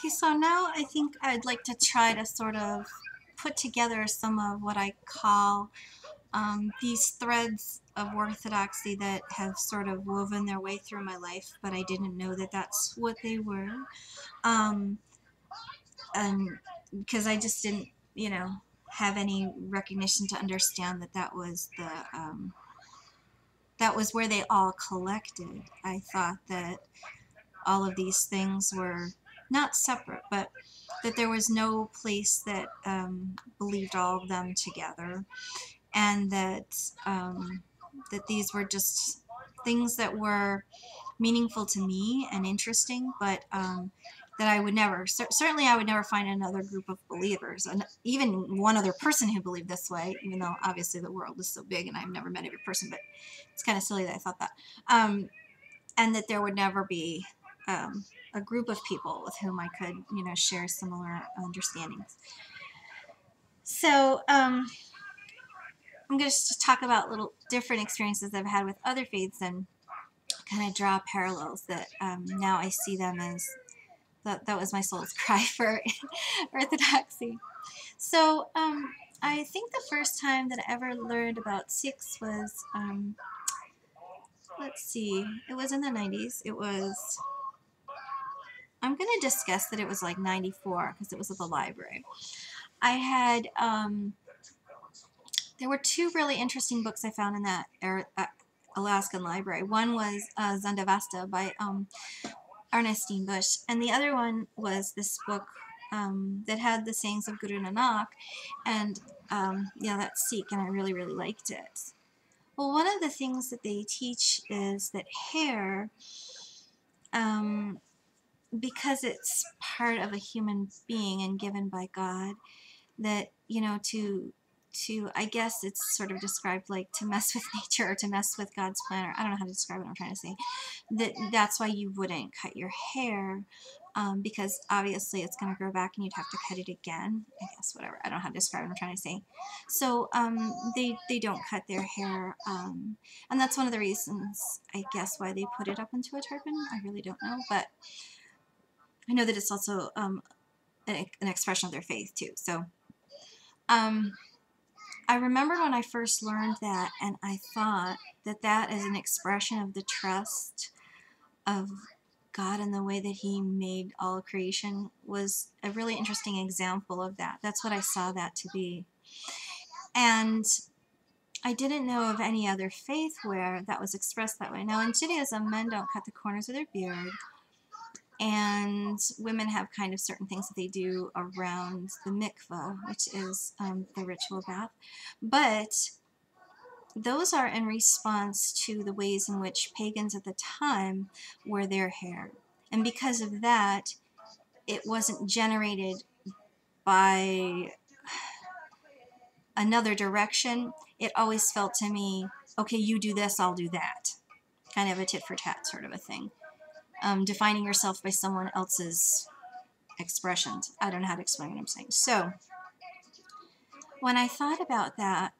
Okay, so now I think I'd like to try to sort of put together some of what I call these threads of orthodoxy that have sort of woven their way through my life, but I didn't know that that's what they were. Um, and because I just didn't, you know, have any recognition to understand that that was where they all collected. I thought that all of these things were not separate, but that there was no place that believed all of them together, and that these were just things that were meaningful to me and interesting, but that I would never, certainly I would never find another group of believers, and even one other person who believed this way, even though obviously the world is so big and I've never met every person, but it's kind of silly that I thought that. And that there would never be a group of people with whom I could, share similar understandings. So I'm going to just talk about little different experiences I've had with other faiths and kind of draw parallels that now I see them as that was my soul's cry for orthodoxy. So I think the first time that I ever learned about Sikhs was, let's see, it was in the 90s. It was, I'm going to just guess that it was like 94 because it was at the library. I had, there were two really interesting books I found in that Alaskan library. One was Zandavasta by Ernestine Bush, and the other one was this book that had the sayings of Guru Nanak, and yeah, that's Sikh, and I really, really liked it. Well, one of the things that they teach is that hair, um, because it's part of a human being and given by God, that, to I guess it's sort of described like to mess with nature or to mess with God's plan, or I don't know how to describe what I'm trying to say. That's why you wouldn't cut your hair, because obviously it's going to grow back and you'd have to cut it again. I guess whatever. I don't know how to describe what I'm trying to say. So they don't cut their hair, and that's one of the reasons I guess why they put it up into a turban. I really don't know, but I know that it's also an expression of their faith too. So. I remember when I first learned that, and I thought that that is an expression of the trust of God and the way that He made all of creation was a really interesting example of that. That's what I saw that to be. And I didn't know of any other faith where that was expressed that way. Now, in Judaism, men don't cut the corners of their beard, and women have kind of certain things that they do around the mikvah, which is the ritual bath. But those are in response to the ways in which pagans at the time wore their hair. And because of that, it wasn't generated by another direction. It always felt to me, okay, you do this, I'll do that. Kind of a tit for tat sort of a thing. Defining yourself by someone else's expressions. I don't know how to explain what I'm saying. So when I thought about that,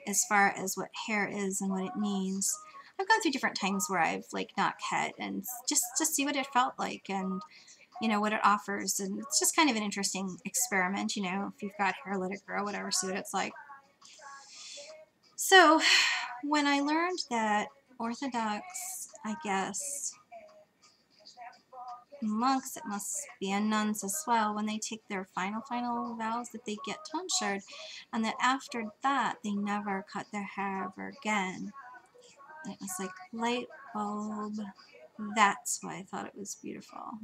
as far as what hair is and what it means, I've gone through different times where I've like not cut and just to see what it felt like and what it offers, and it's just kind of an interesting experiment. If you've got hair, let it grow, whatever, see what it's like. So when I learned that Orthodox, I guess monks, it must be, and nuns as well, when they take their final vows, that they get tonsured, and that after that they never cut their hair ever again. And it was like light bulb. That's why I thought it was beautiful.